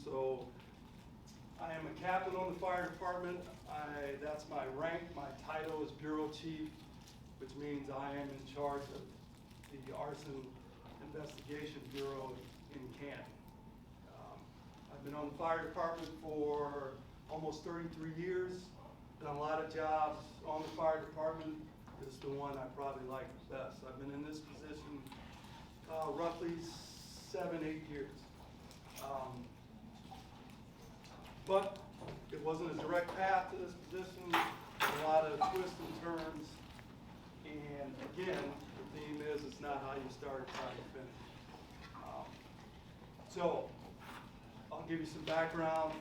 So I am a captain on the fire department. That's my rank. My title is Bureau Chief, which means I am in charge of the Arson Investigation Bureau in Canton. I've been on the fire department for almost 33 years. Done a lot of jobs on the fire department. This is the one I probably like the best. I've been in this position roughly 7-8 years. But it wasn't a direct path to this position. A lot of twists and turns. And again, the theme is it's not how you start, it's how you finish. So I'll give you some background.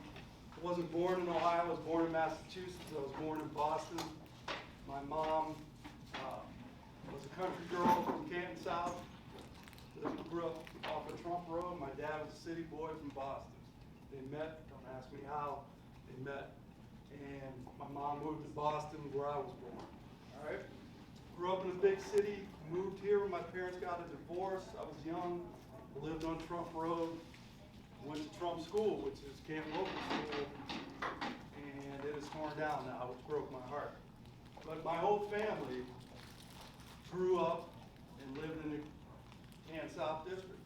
I wasn't born in Ohio. I was born in Massachusetts. I was born in Boston. My mom was a country girl from Canton South. Grew up off of Trump Road. My dad was a city boy from Boston. They met, don't ask me how, they met. And my mom moved to Boston where I was born. All right? Grew up in a big city, moved here when my parents got a divorce. I was young, lived on Trump Road, went to Trump School, which is Canton Local School, and it is torn down now, which broke my heart. But my whole family grew up and lived in the Canton South District.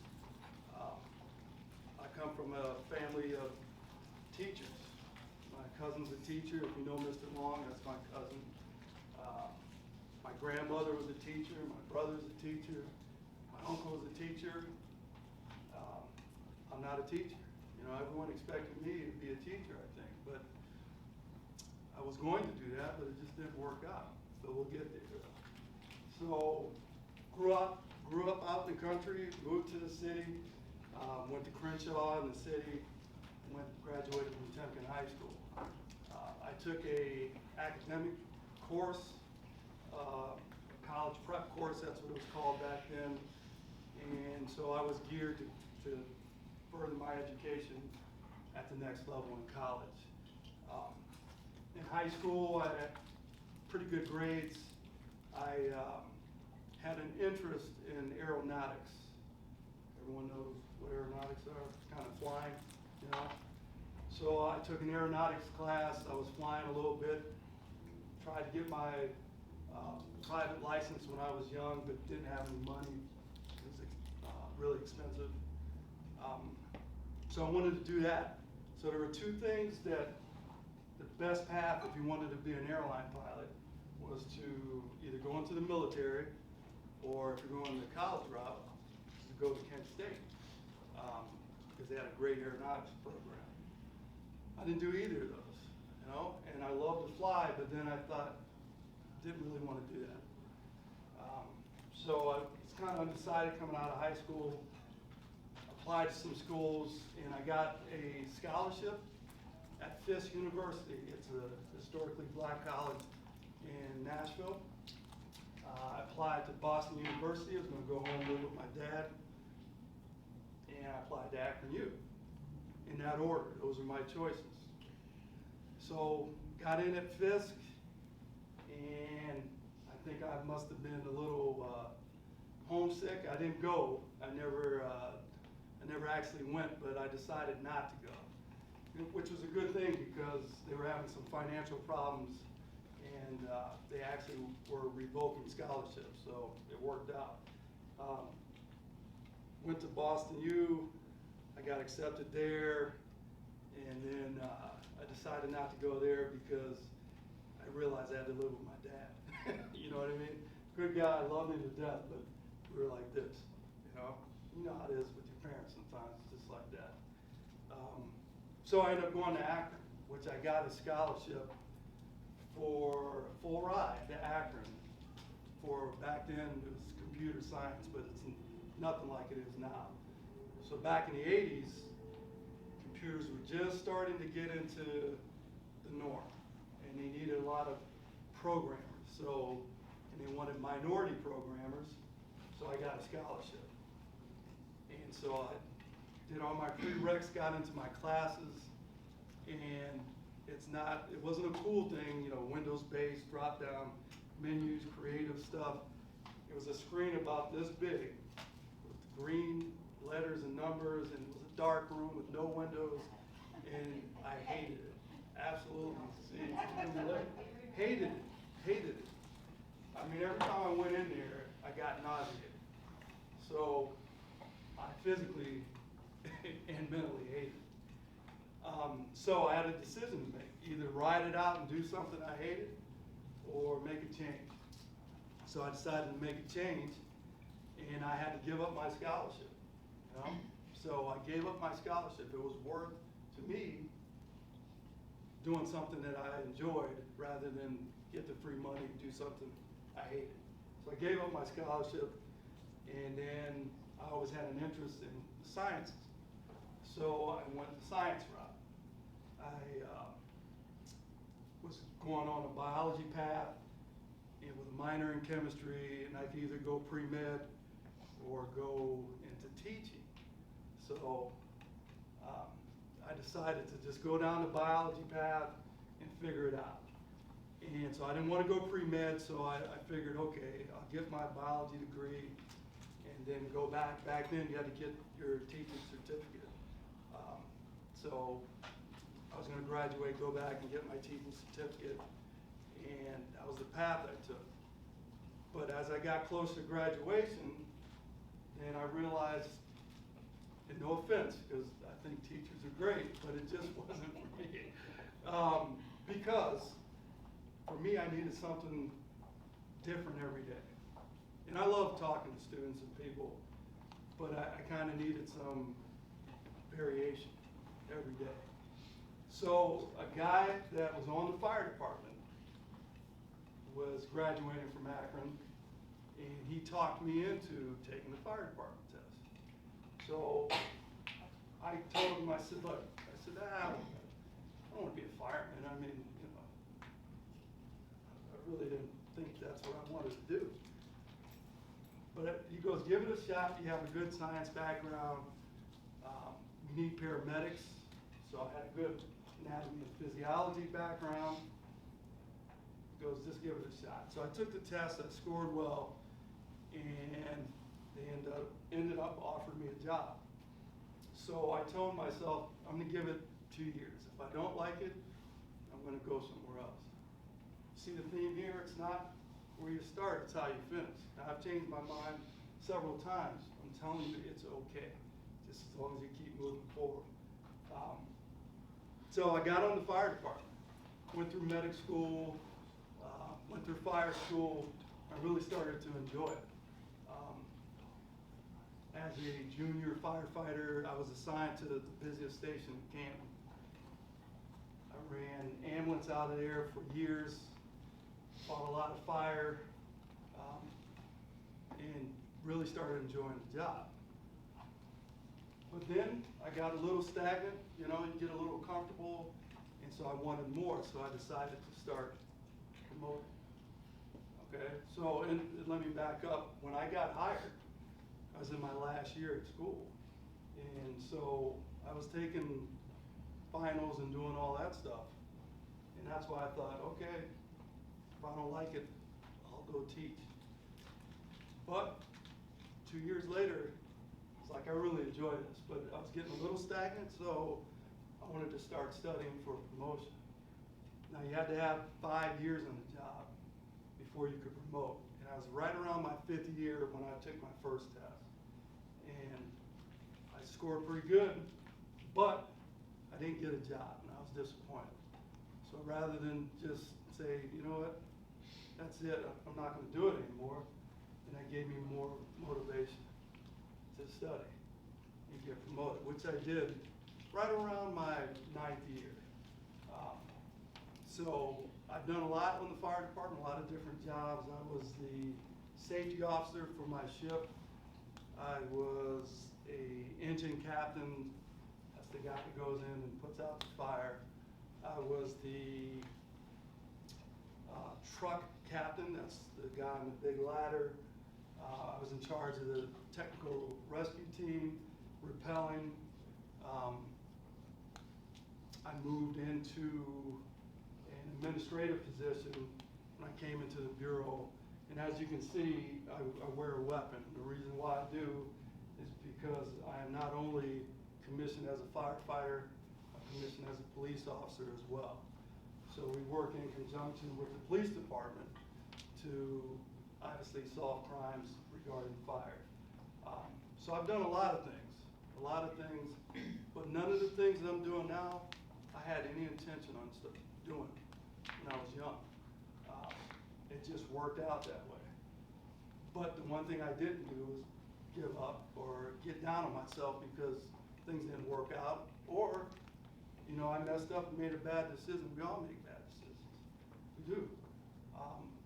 I come from a family of teachers. My cousin's a teacher. If you know Mr. Long, that's my cousin. My grandmother was a teacher. My brother's a teacher. My uncle was a teacher. I'm not a teacher. You know, everyone expected me to be a teacher, I think. But I was going to do that, but it just didn't work out. So we'll get there. So grew up out in the country, moved to the city, went to Crenshaw in the city, graduated from Temkin High School. I took a academic course, college prep course, that's what it was called back then. And so I was geared to further my education at the next level in college. In high school, I had pretty good grades. I had an interest in aeronautics. Everyone knows what aeronautics are, kind of flying, you know. So I took an aeronautics class. I was flying a little bit, tried to get my private license when I was young, but didn't have any money. It was really expensive. So I wanted to do that. So there were two things that the best path if you wanted to be an airline pilot was to either go into the military, or if you're going the college route, to go to Kent State, because they had a great aeronautics program. I didn't do either of those, you know, and I loved to fly, but then I thought, didn't really want to do that. So I was kind of undecided coming out of high school, applied to some schools, and I got a scholarship at Fisk University. It's a historically black college in Nashville. I applied to Boston University. I was going to go home and live with my dad. And I applied to Akron U. In that order. Those are my choices. So got in at Fisk, and I think I must have been a little homesick. I didn't go. I never actually went, but I decided not to go, which was a good thing because they were having some financial problems, and they actually were revoking scholarships, so it worked out. Went to Boston U, I got accepted there, and then I decided not to go there because I realized I had to live with my dad. You know what I mean? Good guy, loved him to death, but we were like this, you know? You know how it is with your parents sometimes, it's just like that. So I ended up going to Akron, which I got a scholarship for a full ride to Akron. For back then it was computer science, but it's nothing like it is now. So back in the 80s, computers were just starting to get into the norm, and they needed a lot of programmers. So, and they wanted minority programmers, so I got a scholarship. And so I did all my prereqs, got into my classes, and it wasn't a cool thing, you know, Windows-based, drop-down menus, creative stuff. It was a screen about this big with green letters and numbers, and it was a dark room with no windows, and I hated it. Absolutely. See, hated it. Hated it. I mean, every time I went in there, I got nauseated. So I physically and mentally hated it. So I had a decision to make. Either ride it out and do something I hated, or make a change. So I decided to make a change, and I had to give up my scholarship. You know? So I gave up my scholarship. It was worth, to me, doing something that I enjoyed rather than get the free money and do something I hated. So I gave up my scholarship, and then I always had an interest in sciences. So I went the science route. I was going on a biology path and with a minor in chemistry, and I could either go pre-med or go into teaching. So I decided to just go down the biology path and figure it out. And so I didn't want to go pre-med, so I figured, okay, I'll get my biology degree and then go back. Back then, you had to get your teaching certificate. So I was going to graduate, go back and get my teaching certificate, and that was the path I took. But as I got close to graduation, then I realized, and no offense, because I think teachers are great, but it just wasn't for me. Because for me, I needed something different every day. And I love talking to students and people, but I kind of needed some variation every day. So a guy that was on the fire department was graduating from Akron, and he talked me into taking the fire department test. So I told him, I said, look, I don't want to be a fireman. I mean, you know, I really didn't think that's what I wanted to do. But he goes, give it a shot. You have a good science background. We need paramedics. So I had a good anatomy and physiology background. He goes, just give it a shot. So I took the test. I scored well. And they ended up offering me a job. So I told myself, I'm going to give it 2 years. If I don't like it, I'm going to go somewhere else. See the theme here? It's not where you start, it's how you finish. Now, I've changed my mind several times. I'm telling you, it's okay, just as long as you keep moving forward. So I got on the fire department, went through medic school, went through fire school. I really started to enjoy it. As a junior firefighter, I was assigned to the busiest station in Canton. I ran ambulance out of there for years, fought a lot of fire, and really started enjoying the job. But then I got a little stagnant, you know, you get a little comfortable, and so I wanted more, so I decided to start promoting. Okay, so and let me back up. When I got hired, I was in my last year at school, and so I was taking finals and doing all that stuff, and that's why I thought, okay, if I don't like it, I'll go teach. But 2 years later, it's like I really enjoy this, but I was getting a little stagnant, so I wanted to start studying for promotion. Now you had to have 5 years on the job before you could promote, and I was right around my 5th year when I took my first test. And I scored pretty good, but I didn't get a job, and I was disappointed. So rather than just say, you know what, that's it, I'm not going to do it anymore, and that gave me more motivation to study and get promoted, which I did right around my 9th year. So I've done a lot on the fire department, a lot of different jobs. I was the safety officer for my ship. I was a engine captain. That's the guy that goes in and puts out the fire. I was the truck captain. That's the guy on the big ladder. I was in charge of the technical rescue team, rappelling. I moved into an administrative position when I came into the Bureau. And as you can see, I wear a weapon. The reason why I do is because I am not only commissioned as a firefighter, a commission as a police officer as well. So we work in conjunction with the police department to obviously solve crimes regarding fire. So I've done a lot of things, but none of the things that I'm doing now, I had any intention on doing when I was young. It just worked out that way. But the one thing I didn't do was give up or get down on myself because things didn't work out, or, you know, I messed up and made a bad decision. We all make bad decisions. We do.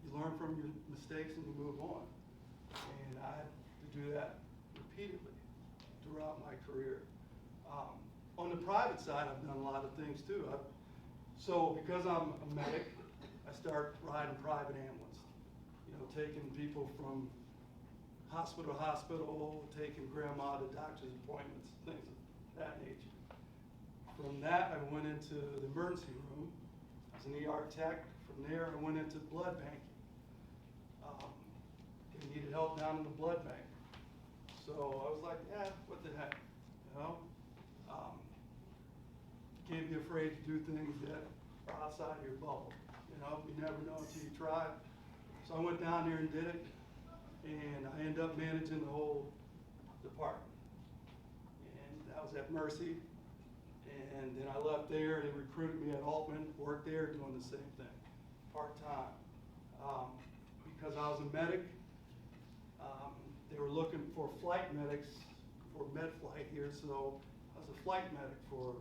You learn from your mistakes and you move on. And I had to do that repeatedly throughout my career. On the private side, I've done a lot of things too. So because I'm a medic, I start riding private ambulance. You know, taking people from hospital to hospital, taking grandma to doctor's appointments, things of that nature. From that, I went into the emergency room as an ER tech. From there, I went into blood banking. I needed help down in the blood bank. So I was like, yeah, what the heck, you know? Can't be afraid to do things that are outside of your bubble. You know, you never know until you try. So I went down there and did it, and I ended up managing the whole department. And that was at Mercy. And then I left there, and they recruited me at Altman, worked there doing the same thing, part-time. Because I was a medic, they were looking for flight medics for med flight here, so I was a flight medic for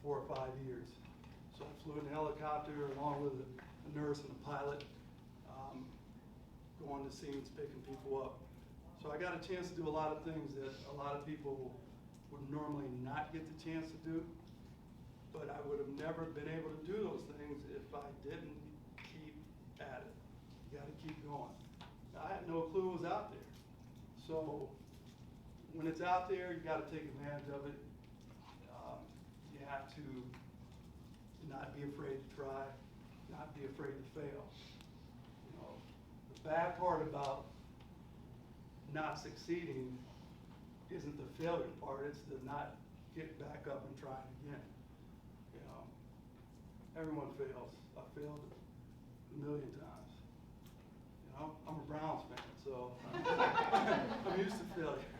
4 or 5 years. So I flew in a helicopter along with a nurse and a pilot, going to scenes, picking people up. So I got a chance to do a lot of things that a lot of people would normally not get the chance to do, but I would have never been able to do those things if I didn't keep at it. You gotta keep going. Now, I had no clue it was out there. So when it's out there, you gotta take advantage of it. You have to not be afraid to try, not be afraid to fail. You know, the bad part about not succeeding isn't the failure part, it's the not get back up and try it again. You know, everyone fails. I failed a million times. You know, I'm a Browns fan, so I'm used to failure.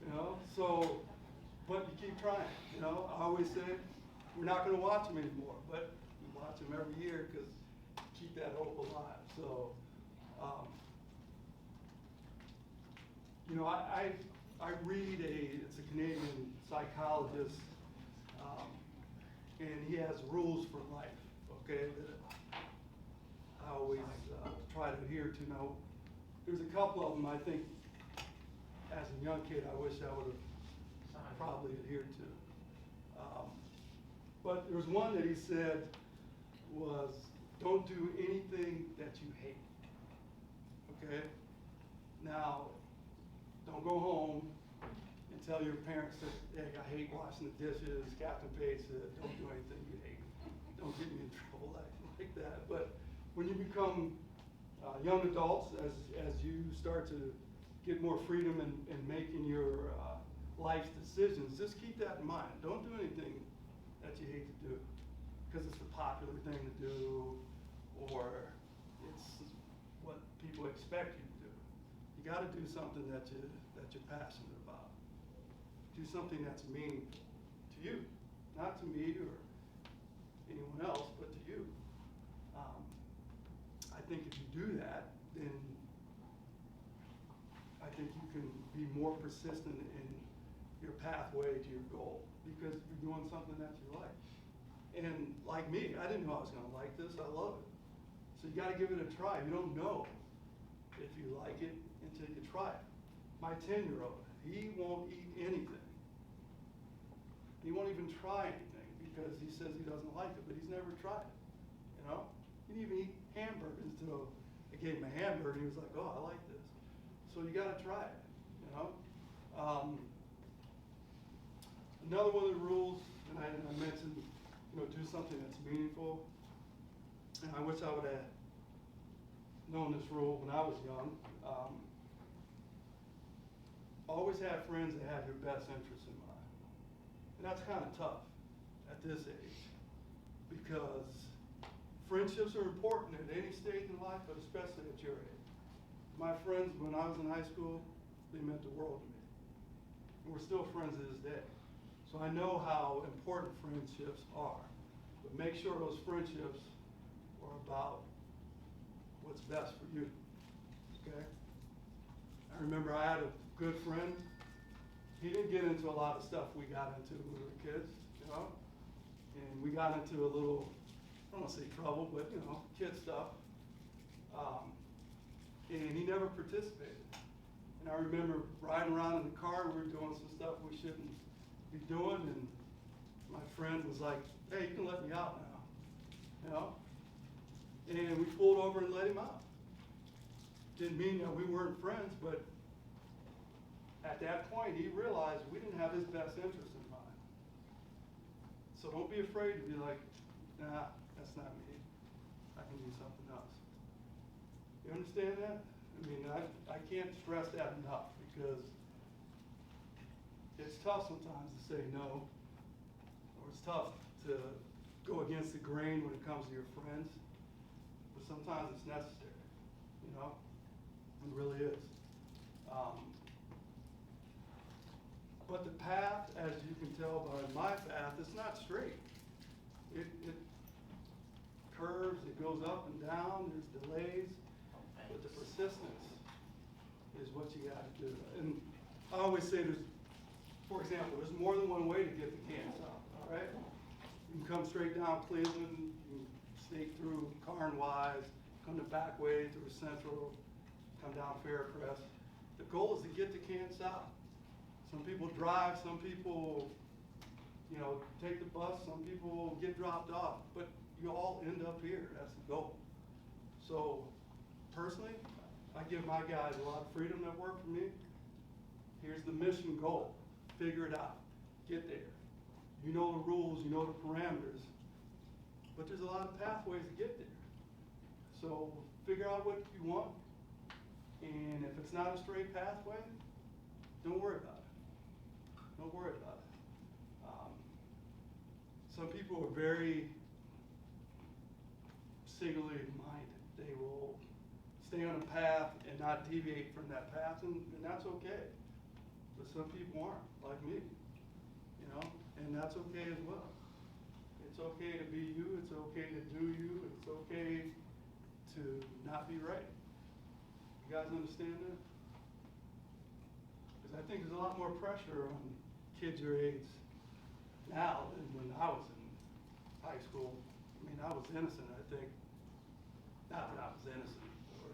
You know, so, but you keep trying. You know, I always say we're not going to watch them anymore, but we watch them every year because keep that hope alive. So, you know, I read it's a Canadian psychologist, and he has rules for life, okay, that I always try to adhere to. Now, there's a couple of them I think, as a young kid, I wish I would have probably adhered to. But there was one that he said was, don't do anything that you hate, okay? Now, don't go home and tell your parents that, hey, I hate washing the dishes. Captain Paige said, don't do anything you hate. Don't get me in trouble like that. But when you become young adults, as you start to get more freedom in making your life's decisions, just keep that in mind. Don't do anything that you hate to do because it's the popular thing to do or it's what people expect you to do. You got to do something that you're passionate about. Do something that's meaningful to you, not to me or anyone else, but to you. I think if you do that, then I think you can be more persistent in your pathway to your goal because you're doing something that you like. And like me, I didn't know I was going to like this. I love it. So you got to give it a try. You don't know if you like it until you try it. My 10-year-old, he won't eat anything. He won't even try anything because he says he doesn't like it, but he's never tried it. You know? He didn't even eat hamburgers until I gave him a hamburger and he was like, oh, I like this. So you got to try it, you know? Another one of the rules, and I mentioned, you know, do something that's meaningful. And I wish I would have known this rule when I was young. Always have friends that have your best interests in mind. And that's kind of tough at this age, because friendships are important at any stage in life, but especially at your age. My friends, when I was in high school, they meant the world to me. And we're still friends to this day. So I know how important friendships are. But make sure those friendships are about what's best for you. Okay? I remember I had a good friend. He didn't get into a lot of stuff we got into when we were kids, you know? And we got into a little, I don't want to say trouble, but, you know, kid stuff. And he never participated. And I remember riding around in the car, we were doing some stuff we shouldn't be doing, and my friend was like, hey, you can let me out now, you know? And we pulled over and let him out. Didn't mean that we weren't friends, but at that point, he realized we didn't have his best interest in mind. So don't be afraid to be like, nah, that's not me. I can do something else. You understand that? I mean, I can't stress that enough, because it's tough sometimes to say no, or it's tough to go against the grain when it comes to your friends, but sometimes it's necessary, you know? It really is. But the path, as you can tell by my path, it's not straight. It curves, it goes up and down, there's delays, but the persistence is what you got to do. And I always say for example, there's more than one way to get to Kansas, all right? You can come straight down Cleveland, you can sneak through Carn-Wise, come the back way through Central, come down Faircrest. The goal is to get to Kansas South. Some people drive, some people, you know, take the bus, some people get dropped off, but you all end up here. That's the goal. So, personally, I give my guys a lot of freedom that work for me. Here's the mission goal. Figure it out. Get there. You know the rules, you know the parameters, but there's a lot of pathways to get there. So figure out what you want, and if it's not a straight pathway, don't worry about it. Don't worry about it. Some people are very singularly minded. They will stay on a path and not deviate from that path, and that's okay. But some people aren't, like me, you know, and that's okay as well. It's okay to be you, it's okay to do you, it's okay to not be right. You guys understand that? Because I think there's a lot more pressure on kids your age now than when I was in high school. I mean, I was innocent, I think. Not that I was innocent or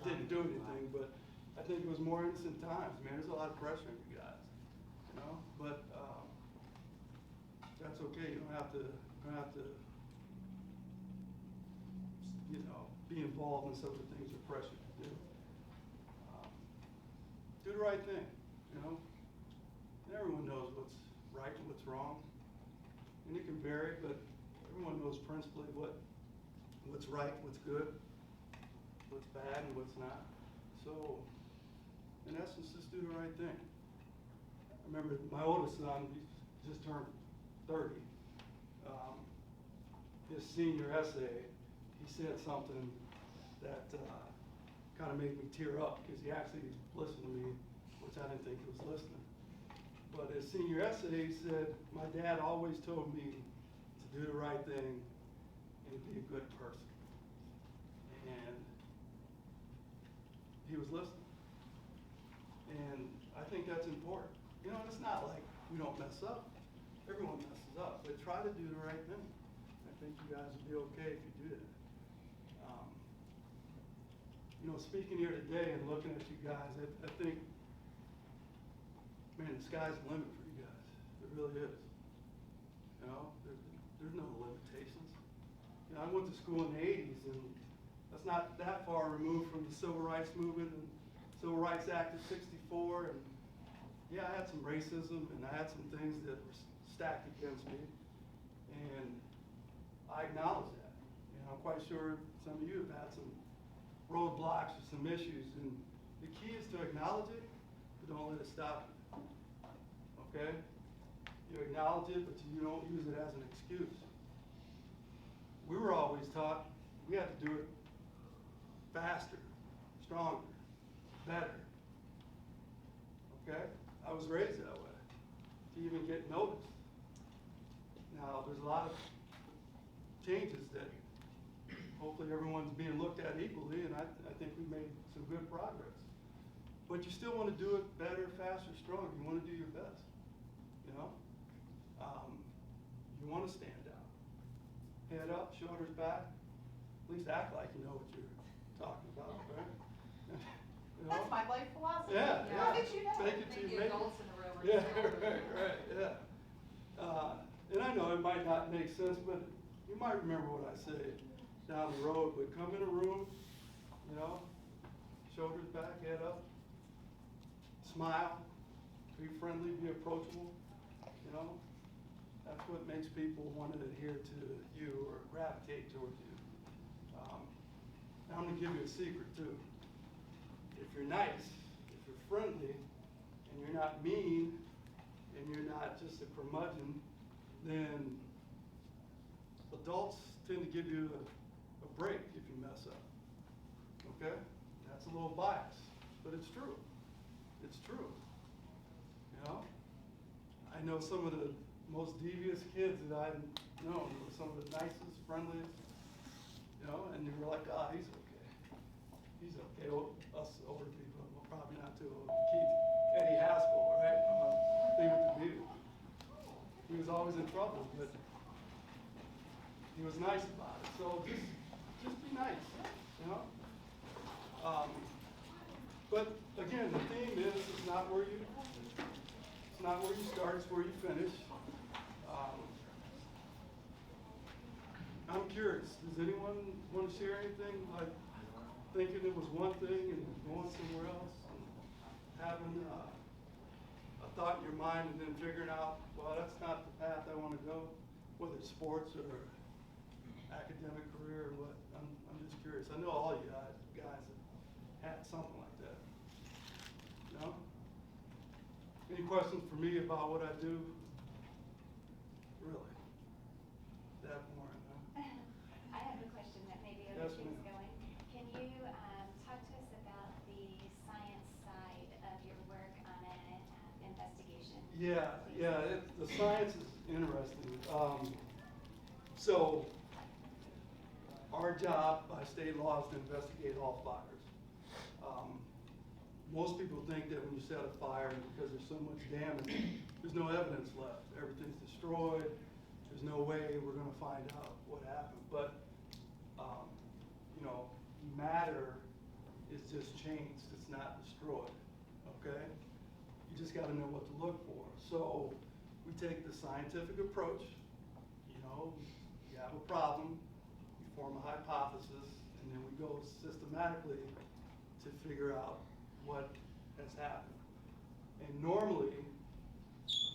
didn't do anything, but I think it was more innocent times. Man, there's a lot of pressure on you guys, you know. But that's okay. You don't have to, you know, be involved in some of the things you're pressured to do. Do the right thing, you know. And everyone knows what's right and what's wrong, and it can vary, but everyone knows principally what's right, what's good, what's bad, and what's not. So, in essence, just do the right thing. I remember my oldest son, he just turned 30. His senior essay, he said something that kind of made me tear up, because he actually listened to me, which I didn't think he was listening. But his senior essay, he said, my dad always told me to do the right thing and be a good person. And he was listening. And I think that's important. You know, it's not like we don't mess up. Everyone messes up, but try to do the right thing. I think you guys will be okay if you do that. You know, speaking here today and looking at you guys, I think, man, the sky's the limit for you guys. It really is. You know, there's no limitations. You know, I went to school in the 80s, and that's not that far removed from the Civil Rights Movement and Civil Rights Act of '64. And yeah, I had some racism, and I had some things that were stacked against me. And I acknowledge that. And I'm quite sure some of you have had some roadblocks or some issues. And the key is to acknowledge it, but don't let it stop you. Okay? You acknowledge it, but you don't use it as an excuse. We were always taught we had to do it faster, stronger, better. Okay? I was raised that way, to even get noticed. Now, there's a lot of changes that hopefully everyone's being looked at equally, and I think we made some good progress. But you still want to do it better, faster, stronger. You want to do your best, you know? You want to stand out. Head up, shoulders back. At least act like you know what you're talking about, right? You know? That's my life philosophy. Yeah, yeah. How did you know? Make it Think to the make adults it. in the room are Yeah, still- right, yeah. And I know it might not make sense, but you might remember what I say down the road. But come in a room, you know, shoulders back, head up, smile, be friendly, be approachable, you know. That's what makes people want to adhere to you or gravitate towards you. I'm going to give you a secret too. If you're nice, if you're friendly, and you're not mean, and you're not just a curmudgeon, then adults tend to give you a break if you mess up. Okay? That's a little bias, but it's true. It's true. You know? I know some of the most devious kids that I've known were some of the nicest, friendliest, you know, and you were like, ah, he's okay. He's okay. Well, us older people, well, probably not too old. Keith, Eddie Haskell, right? Leave it to Beaver. He was always in trouble, but he was nice about it. So just be nice, you know? But again, the theme is it's not where you start, it's where you finish. I'm curious, does anyone want to share anything, like thinking it was one thing and going somewhere else, and having a thought in your mind and then figuring out, well, that's not the path I want to go, whether it's sports or academic career or what? I'm just curious. I know all you guys have had something like that. You know? Any questions for me about what I do? Really? That boring, huh? I have a question that maybe Yes, other things ma'am. going. Can you talk to us about the science side of your work on an investigation? Yeah, please? yeah. The science is interesting. So, our job by state law is to investigate all fires. Most people think that when you set a fire, because there's so much damage, there's no evidence left. Everything's destroyed. There's no way we're going to find out what happened. But, you know, matter is just changed. It's not destroyed, okay? You just got to know what to look for. So we take the scientific approach. You know, you have a problem, you form a hypothesis, and then we go systematically to figure out what has happened. And normally,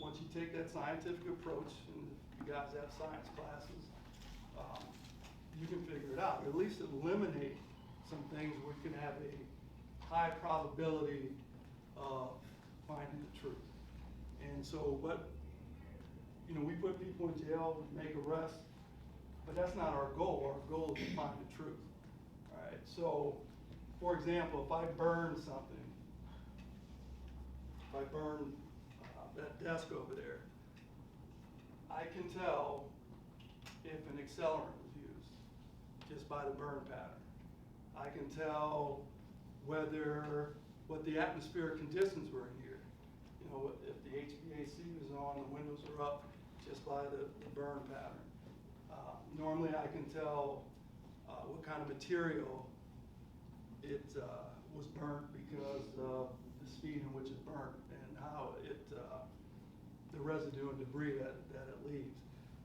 once you take that scientific approach, and you guys have science classes, you can figure it out, or at least eliminate some things where you can have a high probability of finding the truth. And so, you know, we put people in jail, we make arrests, but that's not our goal. Our goal is to find the truth. All right. So, for example, if I burn something, if I burn that desk over there, I can tell if an accelerant was used just by the burn pattern. I can tell what the atmospheric conditions were in here. You know, if the HVAC was on, the windows are up, just by the burn pattern. Normally I can tell what kind of material it was burnt because of the speed in which it burnt and how the residue and debris that it leaves.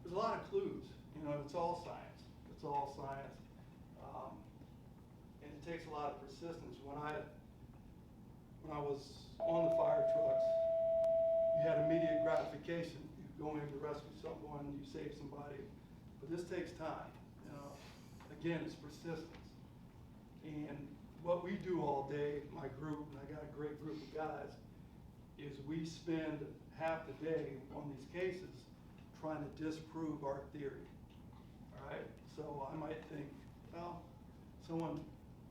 There's a lot of clues. You know, it's all science. It's all science. And it takes a lot of persistence. When I was on the fire trucks, you had immediate gratification. You go in to rescue someone, you save somebody. But this takes time. You know, again, it's persistence. And what we do all day, my group, and I got a great group of guys, is we spend half the day on these cases trying to disprove our theory. All right? So I might think, well, someone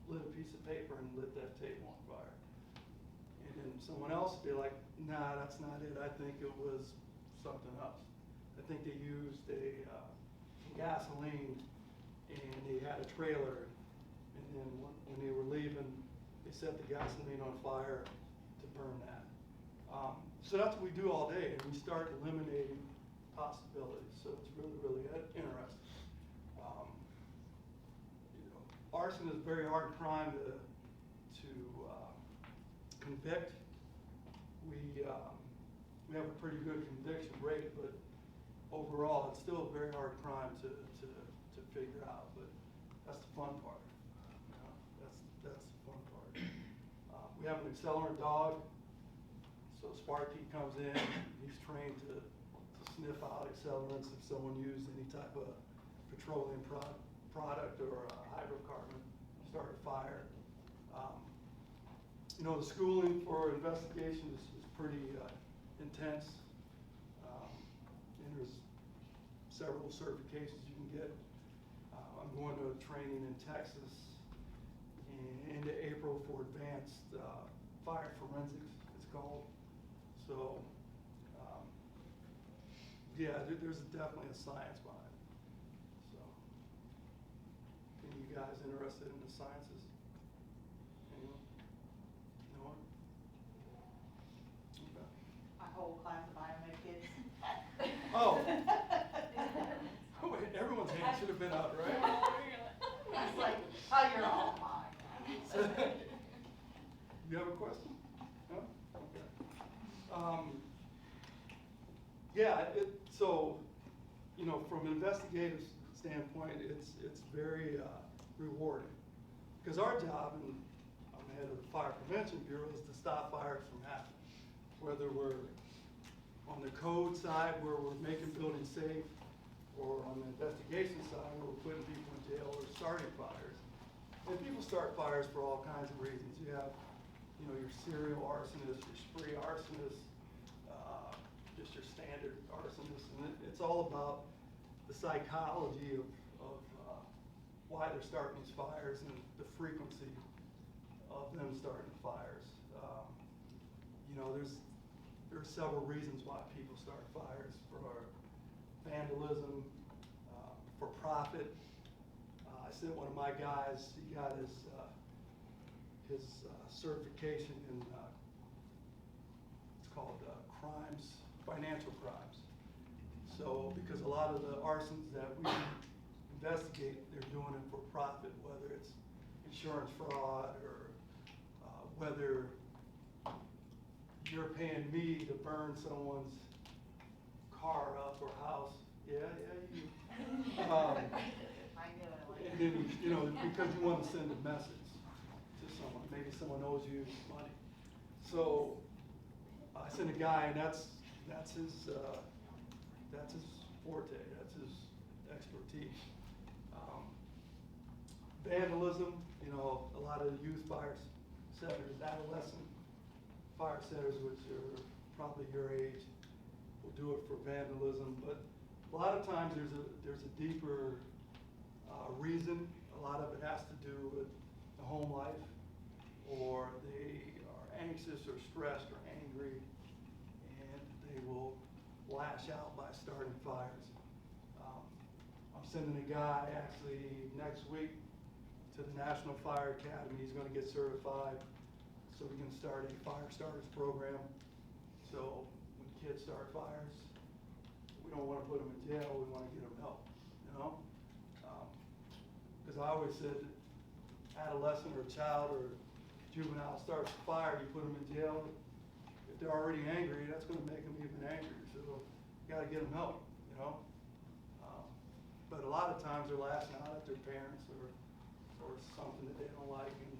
lit a piece of paper and lit that table on fire. And then someone else would be like, nah, that's not it. I think it was something else. I think they used some gasoline and they had a trailer. And then when they were leaving, they set the gasoline on fire to burn that. So that's what we do all day, and we start eliminating possibilities. So it's really, really interesting. Arson is a very hard crime to convict. We have a pretty good conviction rate, but overall, it's still a very hard crime to figure out. But that's the fun part. That's the fun part. We have an accelerant dog. So Sparky comes in, he's trained to sniff out accelerants if someone used any type of petroleum product or a hydrocarbon, start a fire. The schooling for investigation is pretty intense. And there's several certifications you can get. I'm going to a training in Texas in April for advanced fire forensics, it's called. So, yeah, there's definitely a science behind it. So, any of you guys interested in the sciences? Anyone? No one? Okay. My whole class of biomed kids. Oh. Oh, wait, everyone's hand should have been out, right? It's like, oh, you're all mine. You have a question? No? Okay. Yeah, so, from an investigative standpoint, it's very rewarding. Because our job, and I'm the head of the Fire Prevention Bureau, is to stop fires from happening. Whether we're on the code side, where we're making buildings safe, or on the investigation side, where we're putting people in jail or starting fires. And people start fires for all kinds of reasons. You have, your serial arsonists, your spree arsonists, just your standard arsonists, and it's all about the psychology of why they're starting these fires and the frequency of them starting fires. There's several reasons why people start fires: for vandalism, for profit. I sent one of my guys, he got his certification in, it's called financial crimes. So, because a lot of the arsons that we investigate, they're doing it for profit, whether it's insurance fraud or whether you're paying me to burn someone's car up or house. Yeah, you. I know it. And then, because you want to send a message to someone, maybe someone owes you money. So I sent a guy, and that's his forte, that's his expertise. Vandalism, a lot of youth fire centers, adolescent fire centers, which are probably your age, will do it for vandalism. But a lot of times there's a deeper reason. A lot of it has to do with the home life, or they are anxious or stressed or angry, and they will lash out by starting fires. I'm sending a guy actually next week to the National Fire Academy. He's going to get certified so we can start a fire starters program. So when kids start fires, we don't want to put them in jail, we want to get them help, Because I always said, adolescent or child or juvenile starts a fire, you put them in jail. If they're already angry, that's going to make them even angrier. So you got to get them help, But a lot of times they're lashing out at their parents or something that they don't like, and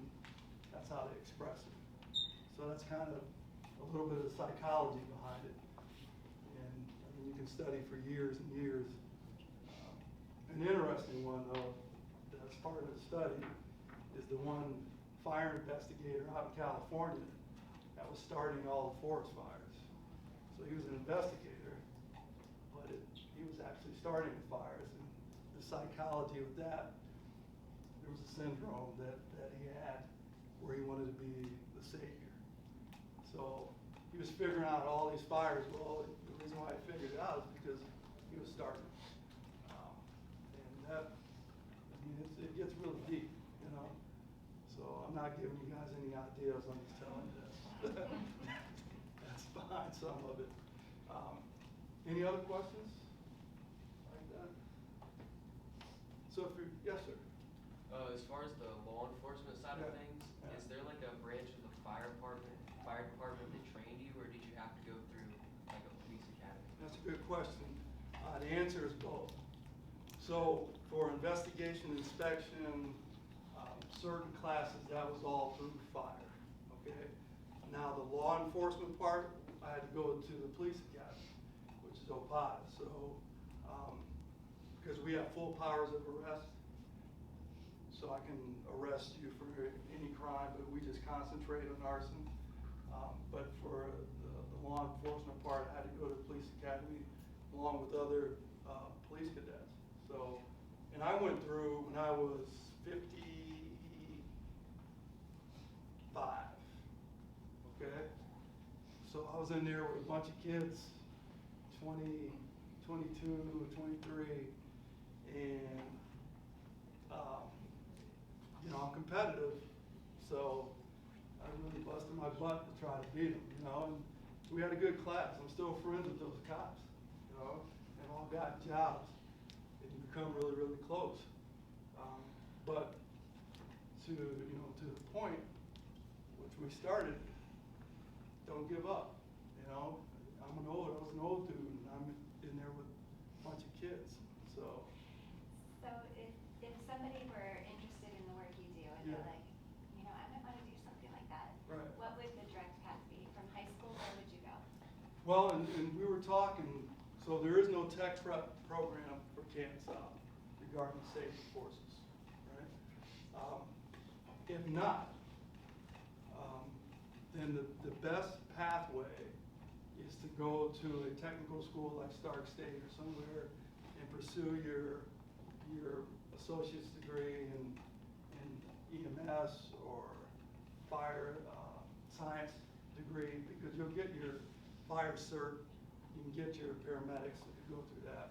that's how they express it. So that's kind of a little bit of the psychology behind it. And you can study for years and years. An interesting one, though, that's part of the study, is the one fire investigator out in California that was starting all the forest fires. So he was an investigator, but he was actually starting the fires, and the psychology of that, there was a syndrome that he had where he wanted to be the savior. So he was figuring out all these fires. Well, the reason why I figured it out is because he was starting. And that, I mean, it gets really deep, you know. So I'm not giving you guys any ideas, I'm just telling you this. That's behind some of it. Any other questions like that? So if you, yes, sir. As far as the law enforcement side of Yeah. things, Yeah. is there like a branch of the fire department that trained you, or did you have to go through like a police academy? That's a good question. The answer is both. So for investigation, inspection, certain classes, that was all through fire, okay? Now the law enforcement part, I had to go to the police academy, which is OPI. So, because we have full powers of arrest, so I can arrest you for any crime, but we just concentrate on arson. But for the law enforcement part, I had to go to police academy along with other police cadets. So, and I went through when I was 55, okay? So I was in there with a bunch of kids, 20, 22, 23, and you know, I'm competitive, so I really busted my butt to try to beat them, you know, and we had a good class. I'm still friends with those cops, you know, and all got jobs, and you become really, really close. But to, you know, to the point which we started, don't give up, you know. I was an old dude, and I'm in there with a bunch of kids, so. So if somebody were interested in the work you do and they're Yeah. like, you know, I might want to do something like that, Right. what would the direct path be? From high school, where would you go? Well, and we were talking, so there is no tech prep program for Canton South regarding safety courses, right? If not, then the best pathway is to go to a technical school like Stark State or somewhere and pursue your associate's degree in EMS or fire science degree, because you'll get your fire cert, you can get your paramedics if you go through that.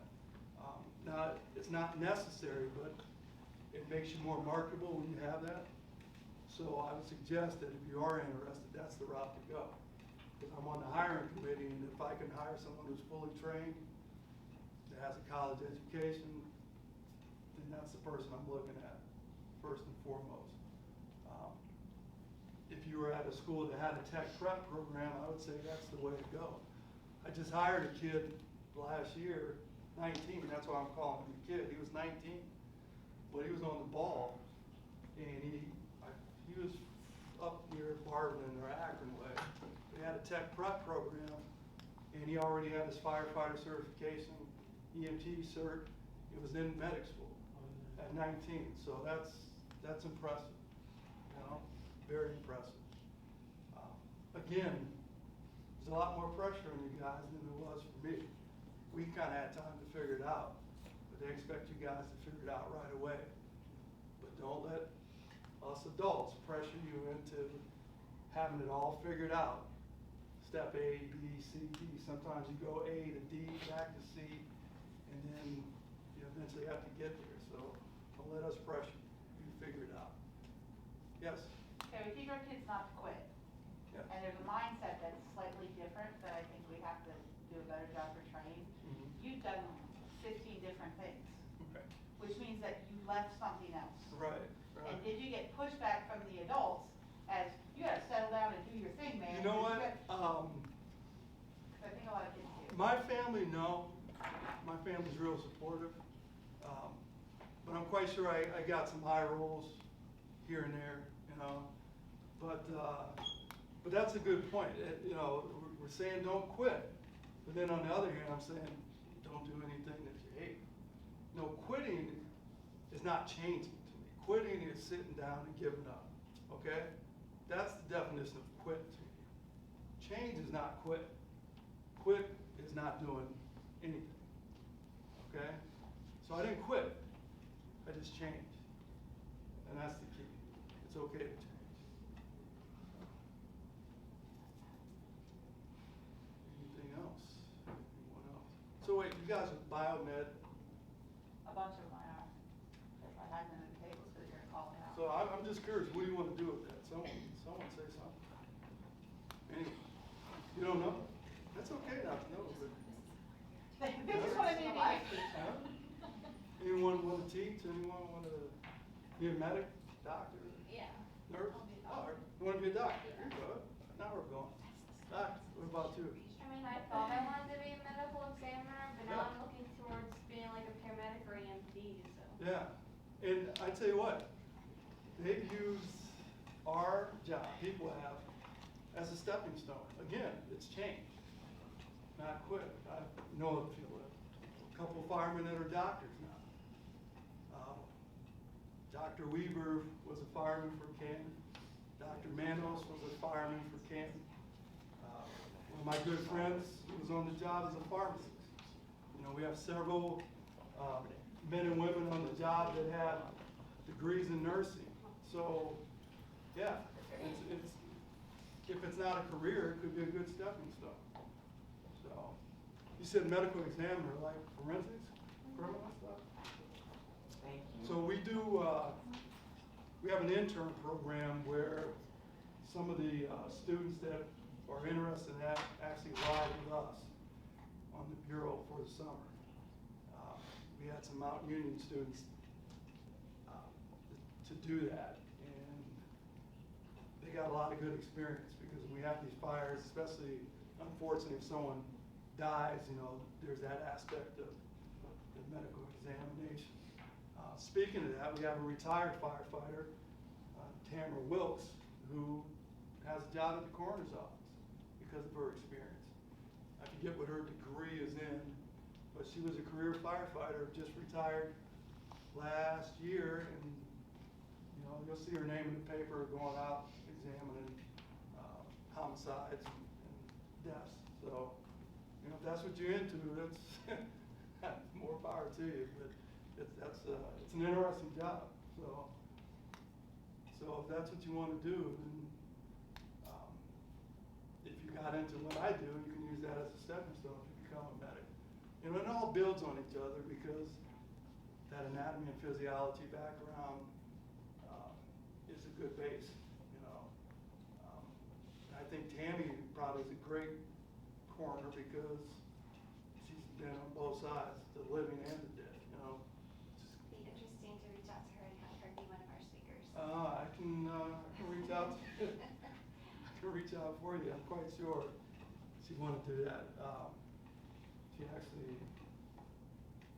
Now, it's not necessary, but it makes you more marketable when you have that. So I would suggest that if you are interested, that's the route to go. Because I'm on the hiring committee, and if I can hire someone who's fully trained, that has a college education, then that's the person I'm looking at, first and foremost. If you were at a school that had a tech prep program, I would say that's the way to go. I just hired a kid last year, 19, that's why I'm calling him a kid. He was 19, but he was on the ball, and he was up near Barton or Akron way. They had a tech prep program, and he already had his firefighter certification, EMT cert. It was in medic school at 19, so that's impressive, you know, very impressive. Again, there's a lot more pressure on you guys than there was for me. We kind of had time to figure it out, but they expect you guys to figure it out right away. But don't let us adults pressure you into having it all figured out. Step A, B, C, D. Sometimes you go A to D, back to C, and then you eventually have to get there. So don't let us pressure you to figure it out. Yes? Okay, we teach our kids not to quit. Yeah. And there's a mindset that's slightly different that I think we have to do a better job for training. Mhm. You've done 15 different things, Okay. which means that you left something else. Right. And did you get pushback from the adults as, you gotta settle down and do your thing, man? You know what? I think a lot of kids do. My family, no. My family's real supportive. But I'm quite sure I got some high rolls here and there, you know. But that's a good point. You know, we're saying don't quit. But then on the other hand, I'm saying don't do anything that you hate. No, quitting is not changing to me. Quitting is sitting down and giving up, okay? That's the definition of quit to me. change is not quit. Quit is not doing anything, okay? So I didn't quit, I just changed. And that's the key. It's okay to change. Anything else? Anyone else? So wait, you guys are biomed, A bunch of them are, if I had them in the tables, so you're calling out. so I'm just curious, what do you want to do with that? Someone say something. Anyway, you don't know? That's okay not to know, but. They just wanted me to be a teacher. Anyone want to teach? Anyone want to be a medic, doctor, Yeah. nurse? Oh, you want to be a doctor? Here you go. Now we're going. Doctor, what about you? I mean, I thought I wanted to be a medical examiner, but now Yeah. I'm looking towards being like a paramedic or EMT, so. Yeah, and I tell you what, they use our job, people have, as a stepping stone. Again, it's changed, not quit. I know a couple of firemen that are doctors now. Dr. Weaver was a fireman for Canton. Dr. Manos was a fireman for Canton. One of my good friends was on the job as a pharmacist. You know, we have several men and women on the job that have degrees in nursing. So, yeah, if it's not a career, it could be a good stepping stone. So, you said medical examiner, like forensics, criminal stuff? Thank you. So we do, we have an intern program where some of the students that are interested in that actually ride with us on the bureau for the summer. We had some Mount Union students to do that, and they got a lot of good experience because when we have these fires, especially unfortunately if someone dies, you know, there's that aspect of the medical examination. Speaking of that, we have a retired firefighter, Tamara Wilkes, who has a job at the coroner's office because of her experience. I forget what her degree is in, but she was a career firefighter, just retired last year, and you know, you'll see her name in the paper going out examining homicides and deaths. So, you know, if that's what you're into, that's more power to you. But it's an interesting job. So if that's what you want to do, then if you got into what I do, you can use that as a stepping stone to become a medic. And it all builds on each other because that anatomy and physiology background is a good base, you know. I think Tammy probably is a great coroner because she's been on both sides, the living and the dead, you know. Be interesting to reach out to her and have her be one of our speakers. I can reach out. I can reach out for you. I'm quite sure she wanted to do that. She actually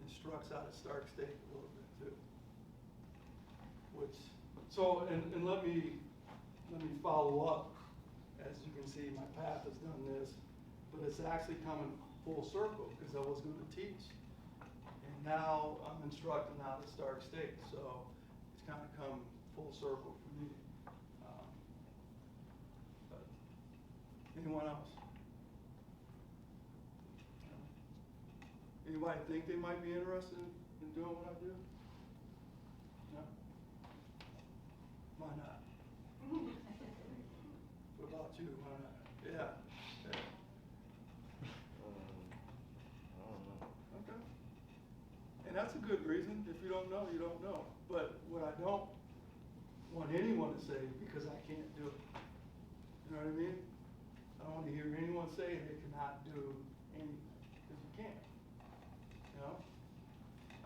instructs out of Stark State a little bit too. And let me follow up. As you can see, my path has done this, but it's actually coming full circle because I was going to teach, and now I'm instructing out of Stark State. So it's kind of come full circle for me. But anyone else? Anybody think they might be interested in doing what I do? No? Why not? What about you? Why not? Yeah. Yeah. I don't know. Okay. And that's a good reason. If you don't know, you don't know. But what I don't want anyone to say because I can't do it. You know what I mean? I don't want to hear anyone say they cannot do anything because you can't. You know?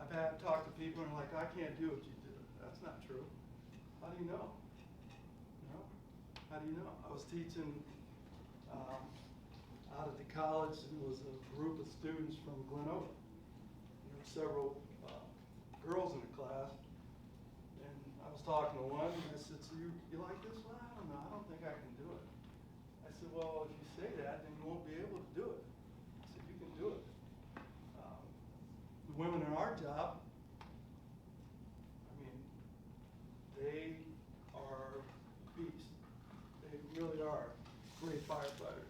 I've talked to people and they're like, I can't do what you do. That's not true. How do you know? You know? How do you know? I was teaching out at the college, and there was a group of students from Glen Oak. There were several girls in the class, and I was talking to one, and I said, so you like this? Well, I don't know. I don't think I can do it. I said, well, if you say that, then you won't be able to do it. I said, you can do it. The women in our job, I mean, they are beasts. They really are great firefighters.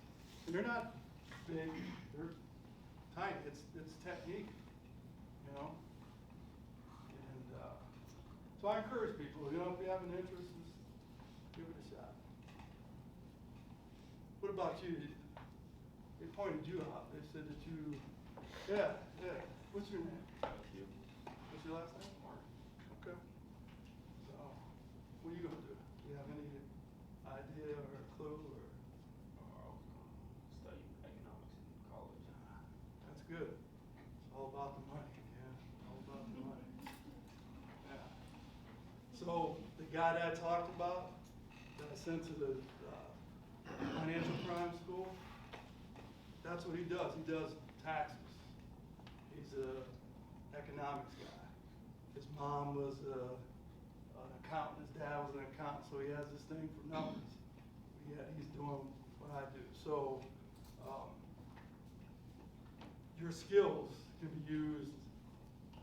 And they're not big, they're tiny, it's technique, you know? And, so I encourage people, you know, if you have an interest, just give it a shot. What about you? They pointed you out, they said that you, yeah, what's your name? Matthew. What's your last name? Mark. Okay. So, what are you gonna do? Do you have any idea or clue or? I was gonna study economics in college. That's good. It's all about the money, yeah, all about the money. Yeah. So, the guy that I talked about, that I sent to the financial crime school, that's what he does. He does taxes. He's a economics guy. His mom was an accountant, his dad was an accountant, so he has this thing for numbers. But yet he's doing what I do. So your skills can be used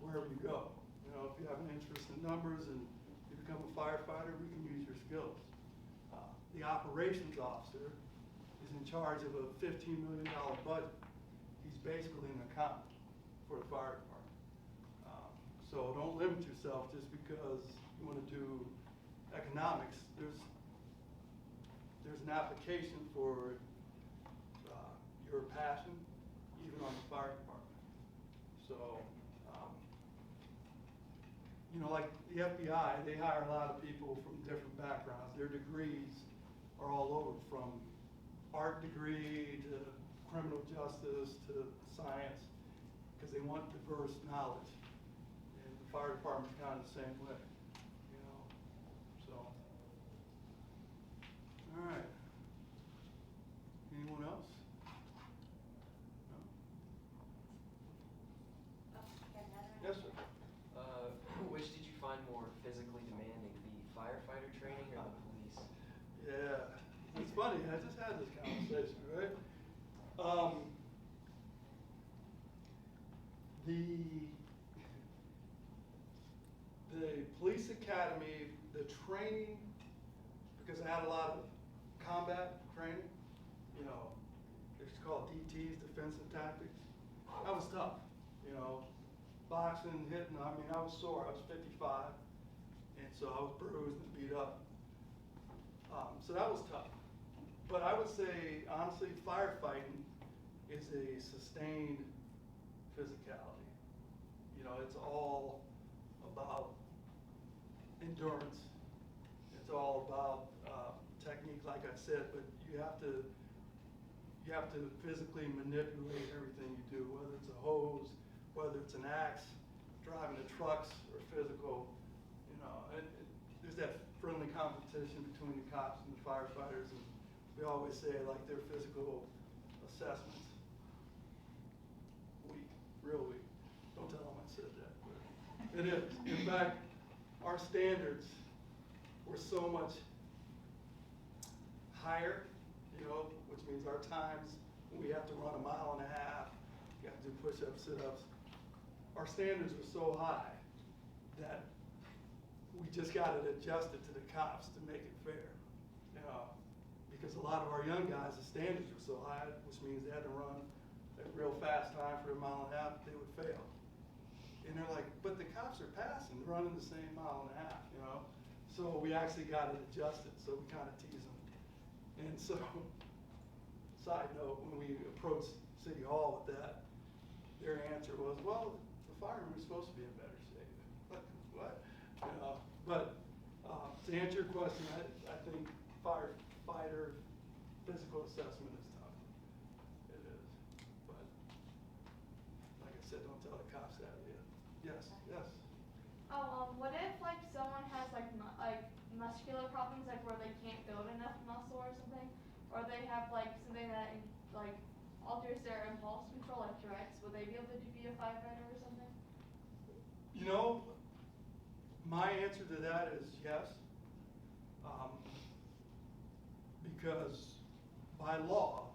wherever you go. You know, if you have an interest in numbers and you become a firefighter, we can use your skills. The operations officer is in charge of a $15 million budget. He's basically an accountant for the fire department. So don't limit yourself just because you want to do economics. There's an application for your passion, even on the fire department. So, you know, like the FBI, they hire a lot of people from different backgrounds. Their degrees are all over, from art degree to criminal justice to science, because they want diverse knowledge. And the fire department's kind of the same way, you know. So, all right. Anyone else? No? Oh, got another one? Yes, sir. Which did you find more physically demanding, the firefighter training or the police? Yeah, it's funny. I just had this conversation, right? The police academy, the training, because I had a lot of combat training, you know, it's called DTs, defensive tactics. That was tough, you know, boxing, hitting. I mean, I was sore. I was 55, and so I was bruised and beat up. So that was tough. But I would say, honestly, firefighting is a sustained physicality. You know, it's all about endurance. It's all about technique, like I said, but you have to physically manipulate everything you do, whether it's a hose, whether it's an axe, driving the trucks, or physical. You know, and there's that friendly competition between the cops and the firefighters, and we always say, like, their physical assessments, weak, real weak. Don't tell them I said that, but it is. In fact, our standards were so much higher, you know, which means our times, when we have to run a mile and a half, you have to do push-ups, sit-ups. Our standards were so high that we just got it adjusted to the cops to make it fair. You know, because a lot of our young guys, the standards were so high, which means they had to run a real fast time for a mile and a half, they would fail. And they're like, but the cops are passing, they're running the same mile and a half, you know? So we actually got it adjusted, so we kind of tease them. And so, side note, when we approached City Hall with that, their answer was, well, the firemen are supposed to be in better shape. Like, what? You know, but to answer your question, I think firefighter physical assessment is tough. It is. But like I said, don't tell the cops that yet. Yes, yes. What if like someone has like muscular problems, like where they can't build enough muscle or something, or they have like something that like alters their impulse control, like Tourette's? Would they be able to be a firefighter or something? You know, my answer to that is yes. Because by law,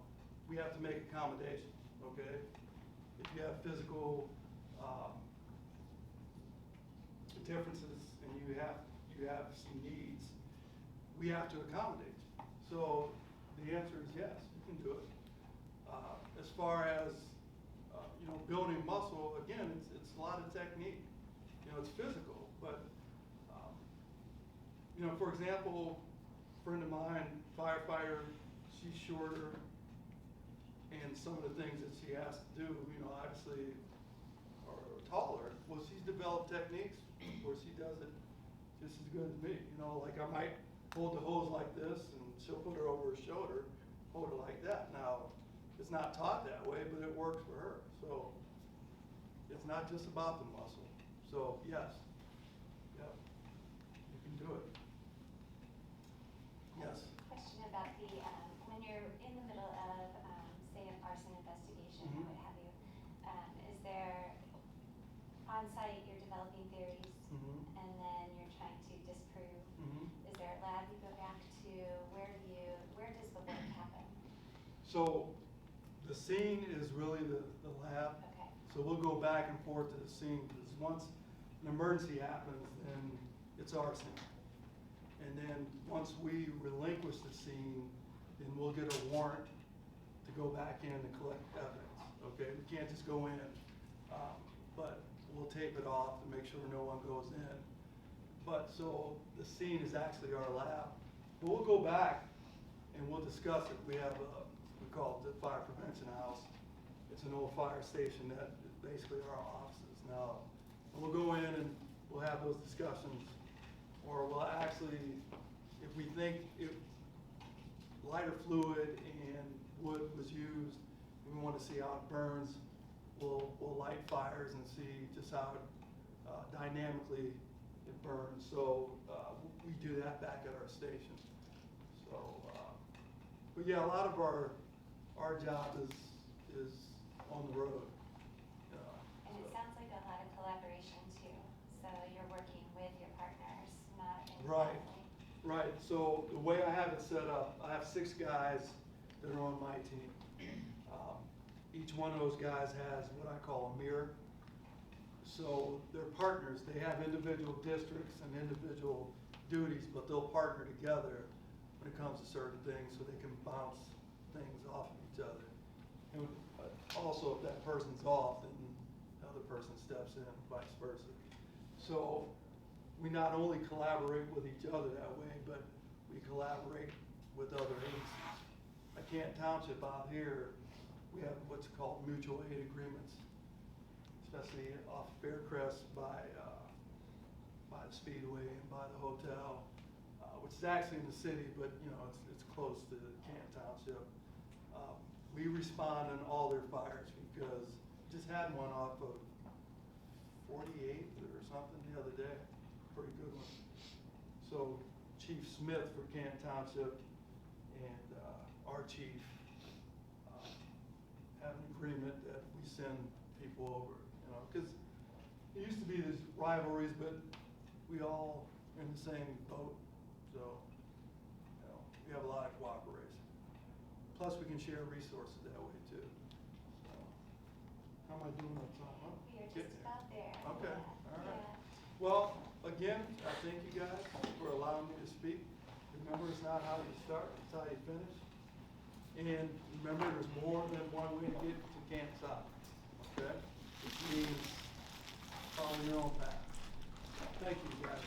we have to make accommodations, okay? If you have physical differences and you have some needs, we have to accommodate you. So the answer is yes, you can do it. as far as, you know, building muscle, again, it's a lot of technique. You know, it's physical, but, you know, for example, a friend of mine, firefighter, she's shorter, and some of the things that she has to do, you know, obviously are taller. Well, she's developed techniques where she does it just as good as me. You know, like I might hold the hose like this, and she'll put her over her shoulder, hold it like that. Now, it's not taught that way, but it works for her. So it's not just about the muscle. So yes, yep, you can do it. Yes. Question about the, when you're in the middle of, say, an arson investigation or Mhm. what have you, is there, on site, you're developing theories, Mhm. and then you're trying to disprove. Mhm. Is there a lab you go back to? Where does the work happen? So the scene is really the lab. Okay. So we'll go back and forth to the scene, because once an emergency happens, then it's our scene. And then once we relinquish the scene, then we'll get a warrant to go back in and collect evidence, okay? We can't just go in, but we'll tape it off to make sure no one goes in. But, so the scene is actually our lab. But we'll go back and we'll discuss it. We have we call it the Fire Prevention House. It's an old fire station that is basically our offices now. And we'll go in and we'll have those discussions. Or we'll actually, if we think lighter fluid and wood was used, and we want to see how it burns, we'll light fires and see just how dynamically it burns. So we do that back at our station. So, but yeah, a lot of our job is on the road. And it sounds like a lot of collaboration too. So you're working with your partners, not Right, independently. right. So the way I have it set up, I have 6 guys that are on my team. Each one of those guys has what I call a mirror. So they're partners. They have individual districts and individual duties, but they'll partner together when it comes to certain things so they can bounce things off of each other. And also, if that person's off, then the other person steps in, vice versa. So we not only collaborate with each other that way, but we collaborate with other agencies. At Canton Township out here, we have what's called mutual aid agreements, especially off Faircrest by the Speedway and by the hotel, which is actually in the city, but you know it's close to Canton Township. We respond on all their fires because just had one off of 48th or something the other day, pretty good one. So Chief Smith for Canton Township and our chief have an agreement that we send people over, you know, because it used to be these rivalries, but we all in the same boat, so, you know, we have a lot of cooperation. Plus, we can share resources that way too. So, how am I doing on time? Huh? We are Getting just there. about there. Okay, Yeah, all right. yeah. Well, again, I thank you guys for allowing me to speak. Remember, it's not how you start, it's how you finish. And remember, there's more than one way to get to Canton South, okay? Which means follow your own path. Thank you, guys.